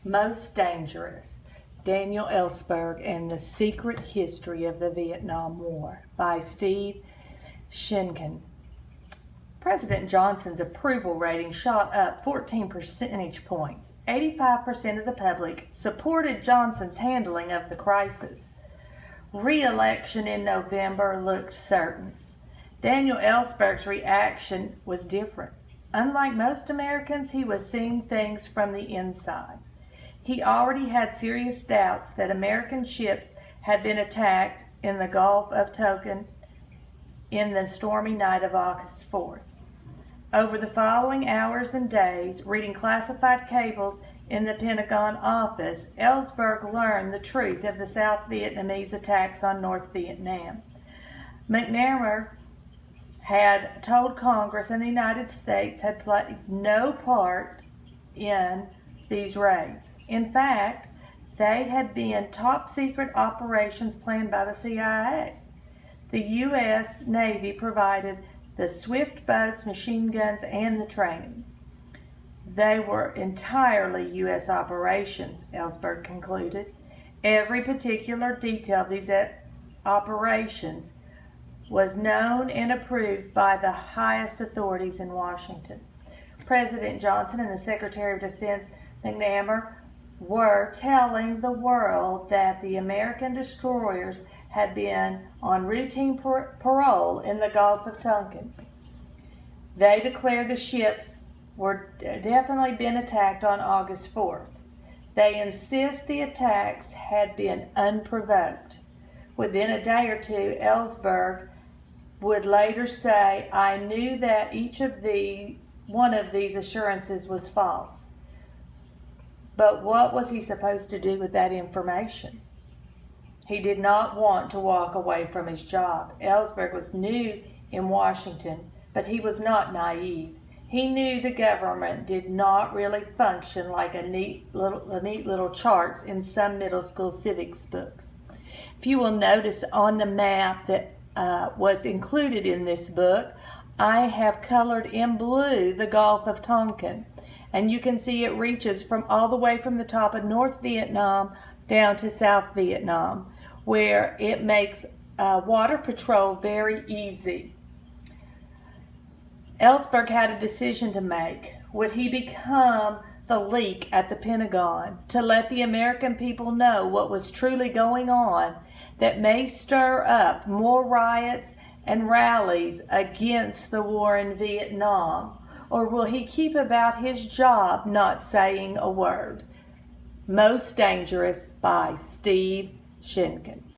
Most Dangerous, Daniel Ellsberg and the Secret History of the Vietnam War by Steve Sheinkin. President Johnson's approval rating shot up 14 percentage points. 85% of the public supported Johnson's handling of the crisis. Re-election in November looked certain. Daniel Ellsberg's reaction was different. Unlike most Americans, he was seeing things from the inside. He already had serious doubts that American ships had been attacked in the Gulf of Tonkin in the stormy night of August 4th. Over the following hours and days, reading classified cables in the Pentagon office, Ellsberg learned the truth of the South Vietnamese attacks on North Vietnam. McNamara had told Congress and the United States had played no part in these raids. In fact, they had been top-secret operations planned by the CIA. The U.S. Navy provided the swift boats, machine guns, and the training. They were entirely U.S. operations, Ellsberg concluded. Every particular detail of these operations was known and approved by the highest authorities in Washington. President Johnson and the Secretary of Defense McNamara were telling the world that the American destroyers had been on routine parole in the Gulf of Tonkin. They declared the ships were definitely been attacked on August 4th. They insist the attacks had been unprovoked. Within a day or two, Ellsberg would later say, "I knew that one of these assurances was false." But what was he supposed to do with that information? He did not want to walk away from his job. Ellsberg was new in Washington, but he was not naive. He knew the government did not really function like a neat little charts in some middle school civics books. If you will notice on the map that was included in this book, I have colored in blue the Gulf of Tonkin. And you can see it reaches from all the way from the top of North Vietnam down to South Vietnam, where it makes water patrol very easy. Ellsberg had a decision to make. Would he become the leak at the Pentagon to let the American people know what was truly going on that may stir up more riots and rallies against the war in Vietnam? Or will he keep about his job, not saying a word? Most Dangerous by Steve Sheinkin.